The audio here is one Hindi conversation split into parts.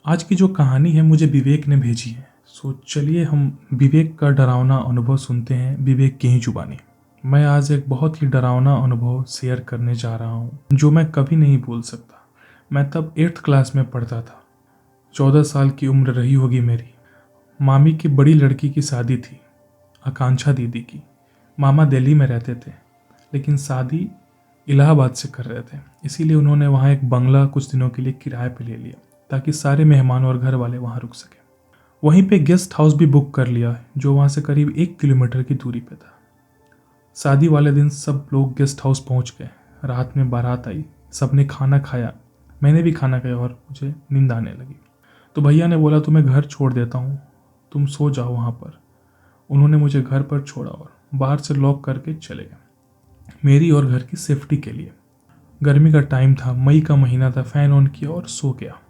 आज की जो कहानी है मुझे विवेक ने भेजी है। सो चलिए हम विवेक का डरावना अनुभव सुनते हैं विवेक की ही जुबानी। मैं आज एक बहुत ही डरावना अनुभव शेयर करने जा रहा हूँ जो मैं कभी नहीं भूल सकता। मैं तब 8th क्लास में पढ़ता था। 14 साल की उम्र रही होगी मेरी। मामी की बड़ी लड़की की शादी थी, आकांक्षा दीदी की। मामा दिल्ली में रहते थे लेकिन शादी इलाहाबाद से कर रहे थे, इसीलिए उन्होंने वहाँ एक बंगला कुछ दिनों के लिए किराए पे ले लिया ताकि सारे मेहमान और घर वाले वहाँ रुक सकें। वहीं पे गेस्ट हाउस भी बुक कर लिया जो वहाँ से करीब 1 किलोमीटर की दूरी पे था। शादी वाले दिन सब लोग गेस्ट हाउस पहुँच गए। रात में बारात आई, सबने खाना खाया, मैंने भी खाना खाया और मुझे नींद आने लगी। तो भैया ने बोला तुम्हें घर छोड़ देता हूँ, तुम सो जाओ वहाँ पर। उन्होंने मुझे घर पर छोड़ा और बाहर से लॉक करके चले गए, मेरी और घर की सेफ्टी के लिए। गर्मी का टाइम था, मई का महीना था। फैन ऑन किया और सो गया।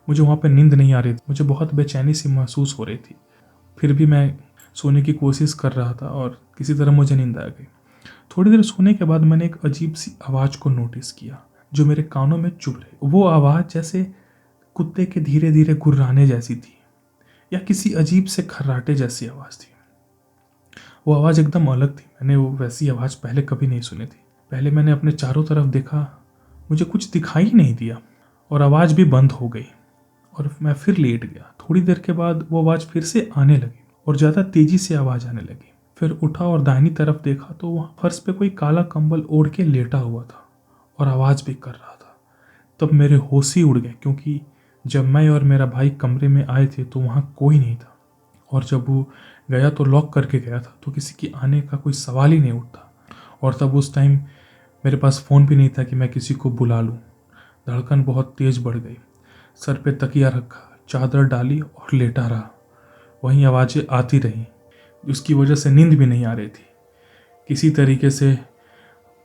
मुझे वहाँ पे नींद नहीं आ रही थी, मुझे बहुत बेचैनी सी महसूस हो रही थी। फिर भी मैं सोने की कोशिश कर रहा था और किसी तरह मुझे नींद आ गई। थोड़ी देर सोने के बाद मैंने एक अजीब सी आवाज़ को नोटिस किया जो मेरे कानों में चुभ रही। वो आवाज़ जैसे कुत्ते के धीरे धीरे गुर्राने जैसी थी या किसी अजीब से खर्राटे जैसी आवाज़ थी। वो आवाज़ एकदम अलग थी। मैंने वो वैसी आवाज़ पहले कभी नहीं सुनी थी। पहले मैंने अपने चारों तरफ देखा, मुझे कुछ दिखाई ही नहीं दिया और आवाज़ भी बंद हो गई और मैं फिर लेट गया। थोड़ी देर के बाद वो आवाज़ फिर से आने लगी और ज़्यादा तेज़ी से आवाज़ आने लगी। फिर उठा और दाहिनी तरफ देखा तो वहाँ फर्श पे कोई काला कंबल ओढ़ के लेटा हुआ था और आवाज़ भी कर रहा था। तब मेरे होश ही उड़ गए क्योंकि जब मैं और मेरा भाई कमरे में आए थे तो वहाँ कोई नहीं था और जब वो गया तो लॉक करके गया था, तो किसी के आने का कोई सवाल ही नहीं उठता। और तब उस टाइम मेरे पास फ़ोन भी नहीं था कि मैं किसी को बुला लूँ। धड़कन बहुत तेज़ बढ़ गई। सर पे तकिया रखा, चादर डाली और लेटा रहा। वहीं आवाज़ें आती रहीं, उसकी वजह से नींद भी नहीं आ रही थी। किसी तरीके से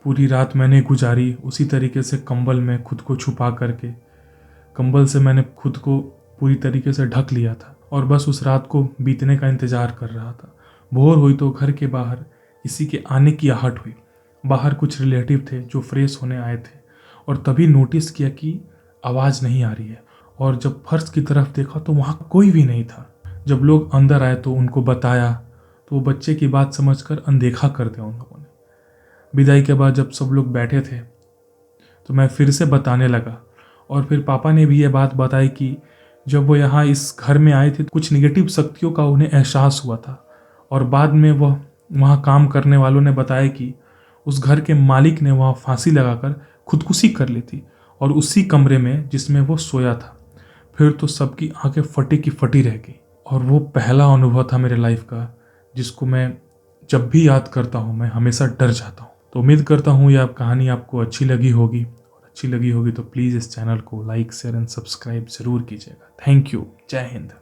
पूरी रात मैंने गुजारी, उसी तरीके से कंबल में खुद को छुपा करके। कंबल से मैंने खुद को पूरी तरीके से ढक लिया था और बस उस रात को बीतने का इंतज़ार कर रहा था। भोर हुई तो घर के बाहर किसी के आने की आहट हुई। बाहर कुछ रिलेटिव थे जो फ्रेश होने आए थे और तभी नोटिस किया कि आवाज़ नहीं आ रही है। और जब फर्श की तरफ देखा तो वहाँ कोई भी नहीं था। जब लोग अंदर आए तो उनको बताया तो वो बच्चे की बात समझकर अनदेखा कर दिया उन लोगों ने। विदाई के बाद जब सब लोग बैठे थे तो मैं फिर से बताने लगा और फिर पापा ने भी ये बात बताई कि जब वो यहाँ इस घर में आए थे कुछ निगेटिव शक्तियों का उन्हें एहसास हुआ था। और बाद में वह वहाँ काम करने वालों ने बताया कि उस घर के मालिक ने वहाँ फांसी लगाकर खुदकुशी कर ली थी और उसी कमरे में जिसमें वो सोया था। फिर तो सबकी आंखें फटी की फटी रह गई और वो पहला अनुभव था मेरे लाइफ का जिसको मैं जब भी याद करता हूँ मैं हमेशा डर जाता हूँ। तो उम्मीद करता हूँ यह कहानी आपको अच्छी लगी होगी और अच्छी लगी होगी तो प्लीज़ इस चैनल को लाइक शेयर एंड सब्सक्राइब ज़रूर कीजिएगा। Thank you. जय हिंद।